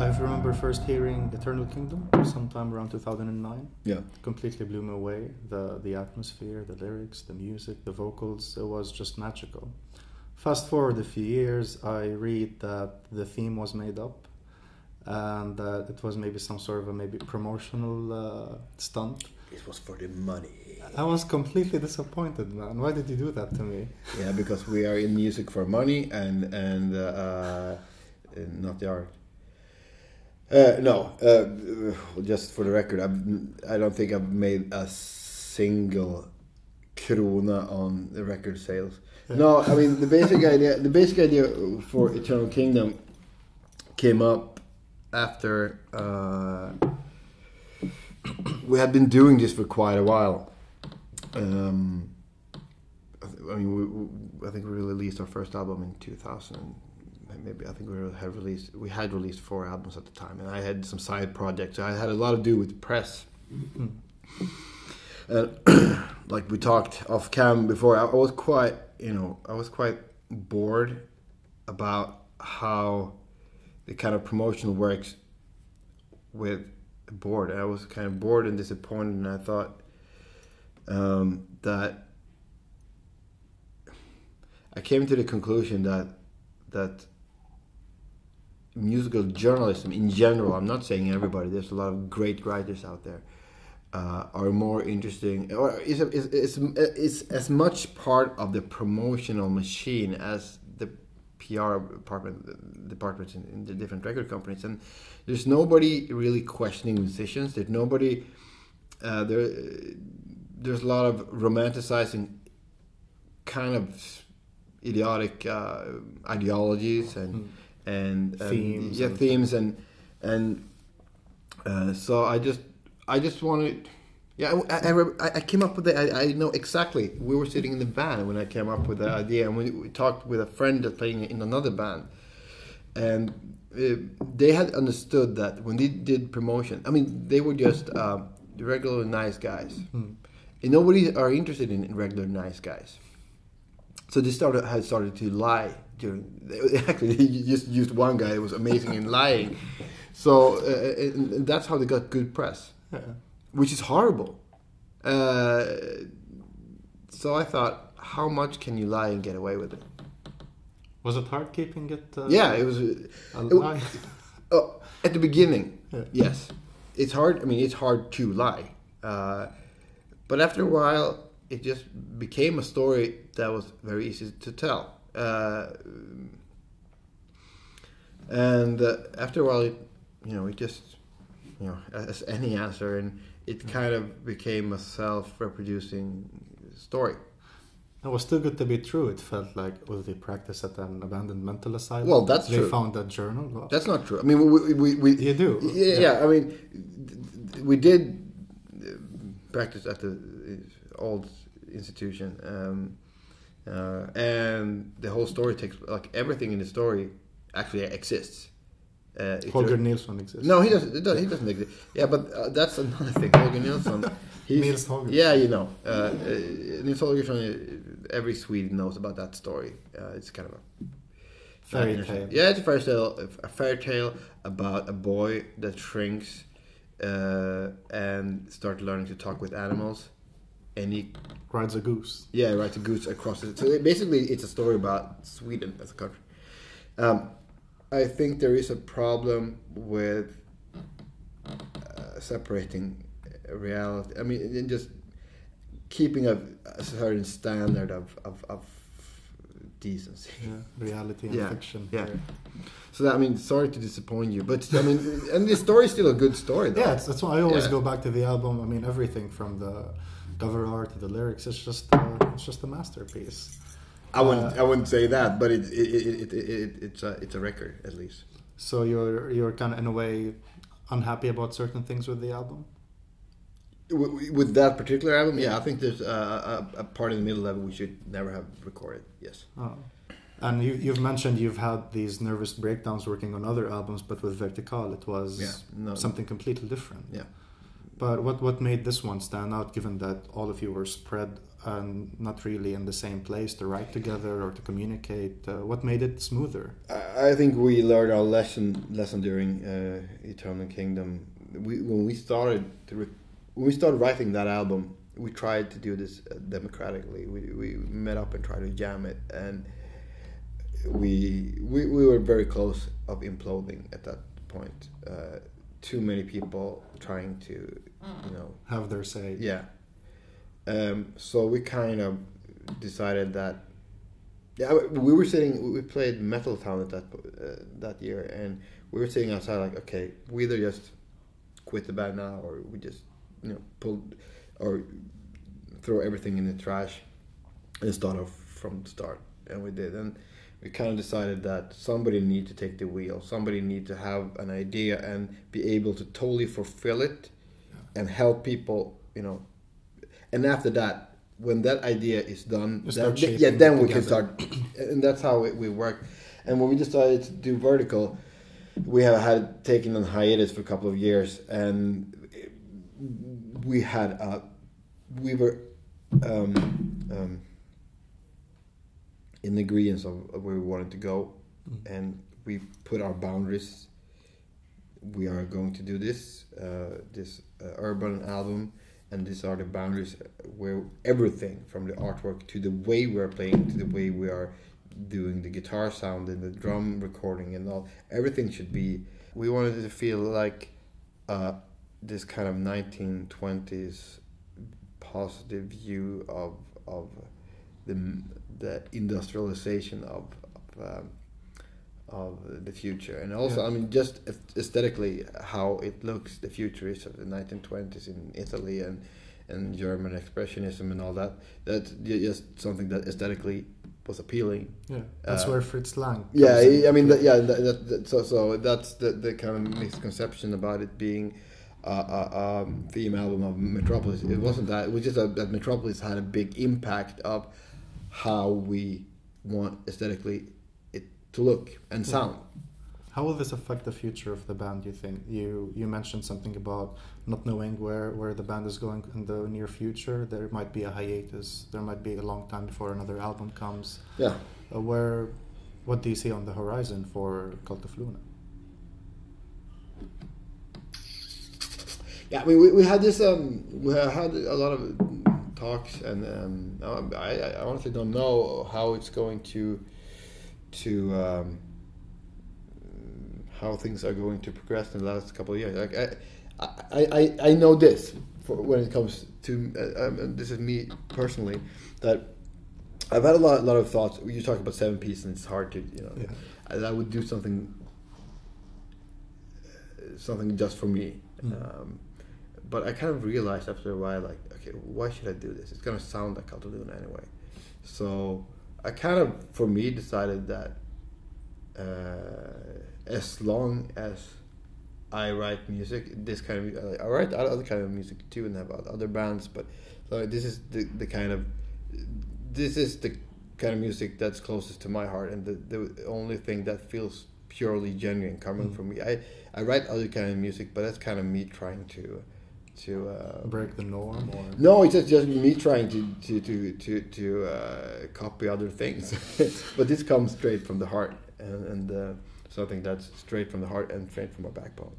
I remember first hearing Eternal Kingdom sometime around 2009. Yeah. Completely blew me away. The atmosphere, the lyrics, the music, the vocals, it was just magical. Fast forward a few years, I read that the theme was made up and that it was maybe some sort of a maybe promotional stunt. It was for the money. I was completely disappointed, man. Why did you do that to me? Yeah, because we are in music for money and not the art. Just for the record, I don't think I've made a single krona on the record sales. No, I mean the basic idea for Eternal Kingdom came up after we had been doing this for quite a while. I think we released our first album in 2000. Maybe I think we had released 4 albums at the time, and I had some side projects. I had a lot to do with press. Like we talked off cam before, I was quite bored about how the kind of promotion works with a board. I was kind of bored and disappointed, and I thought that I came to the conclusion that musical journalism in general, I'm not saying everybody, there's a lot of great writers out there, are more interesting, or is as much part of the promotional machine as the PR departments in the different record companies. And there's nobody really questioning musicians. There's nobody. There's a lot of romanticizing kind of idiotic ideologies and themes and so I just wanted. Yeah, I came up with it. I know exactly. We were sitting in the band when I came up with the idea, and we talked with a friend that's playing in another band, and they had understood that when they did promotion, I mean, they were just regular nice guys, and nobody are interested in regular nice guys. So they had started to lie actually they just used one guy who was amazing in lying. So and that's how they got good press. Yeah. Which is horrible. So I thought, how much can you lie and get away with it? Was it hard keeping it? Yeah, it was. Lie? At the beginning, yes. It's hard. I mean, it's hard to lie. But after a while, it just became a story that was very easy to tell. And after a while, it just, as any answer, and it kind of became a self-reproducing story. It was too good to be true. It felt like, was they practice at an abandoned mental asylum? Well, that's they true. They found that journal? Well, that's not true. I mean, we you do? Yeah, I mean, we did practice at the old institution. And the whole story takes, like, everything in the story actually exists. Holger Nilsson exists. No, he doesn't exist. Yeah, but that's another thing. Holger Nilsson. Nils Holgersson. Yeah, Nils Holgersson. Every Swede knows about that story. It's kind of a fairy tale. Yeah, it's a fairy tale about a boy that shrinks and starts learning to talk with animals. And he rides a goose. Yeah, rides a goose across it. So basically, it's a story about Sweden as a country. I think there is a problem with separating reality. I mean, just keeping a certain standard of decency. Yeah, reality and fiction. Yeah. So that, I mean, sorry to disappoint you, but I mean, and the story is still a good story, though. Yeah, that's why I always go back to the album. I mean, everything from the cover art to the lyrics, it's just a masterpiece. I wouldn't say that, but it's a record at least. So you're kind of in a way unhappy about certain things with the album? With that particular album, yeah, I think there's a part in the middle of it we should never have recorded. Yes. Oh. And you've mentioned you've had these nervous breakdowns working on other albums, but with Vertikal it was something completely different. Yeah. But what made this one stand out, given that all of you were spread and not really in the same place to write together or to communicate? What made it smoother? I think we learned our lesson during Eternal Kingdom. When we started writing that album, we tried to do this democratically. We met up and tried to jam it, and we were very close of imploding at that point. Too many people trying to, have their say. Yeah. So we kind of decided that. Yeah, we played Metal Town at that year, and we were sitting outside like, okay, we either just quit the band now, or we just pull or throw everything in the trash and start off from the start. And we did, and we kind of decided that somebody need to take the wheel. Somebody need to have an idea and be able to totally fulfill it and help people, And after that, when that idea is done, then we can start. And that's how we work. And when we decided to do Vertikal, we have had taken on hiatus for a couple of years, and we were in agreement of where we wanted to go, and we put our boundaries. We are going to do this urban album, and these are the boundaries where everything from the artwork to the way we are playing to the way we are doing the guitar sound and the drum recording and all, everything should be. We wanted it to feel like this kind of 1920s positive view of the industrialization of the future, and also just aesthetically how it looks. The future is of the 1920s in Italy and German expressionism and all that. That's just something that aesthetically was appealing. Yeah, that's where Fritz Lang. So that's the kind of misconception about it being a theme album of Metropolis. It wasn't that. It was just that Metropolis had a big impact of how we want aesthetically it to look and sound. How will this affect the future of the band, you think? You mentioned something about not knowing where the band is going in the near future. There might be a hiatus. There might be a long time before another album comes. Yeah. What do you see on the horizon for Cult of Luna? Yeah, we had this. We had a lot of talks, and I honestly don't know how it's going to how things are going to progress in the last couple of years. Like I know this when it comes to this is me personally, that I've had a lot of thoughts. You talk about 7-piece, and it's hard to I would do something just for me. But I kind of realized after a while, like, okay, why should I do this? It's going to sound like Cult of Luna anyway. So I kind of, for me, decided that as long as I write music, this kind of, I write other kind of music too, and have other bands, but this is the kind of music that's closest to my heart, and the only thing that feels purely genuine coming from me. I write other kind of music, but that's kind of me trying to break the norm, or no, it's just me trying to copy other things. But this comes straight from the heart, and something that's straight from the heart and straight from my backbone.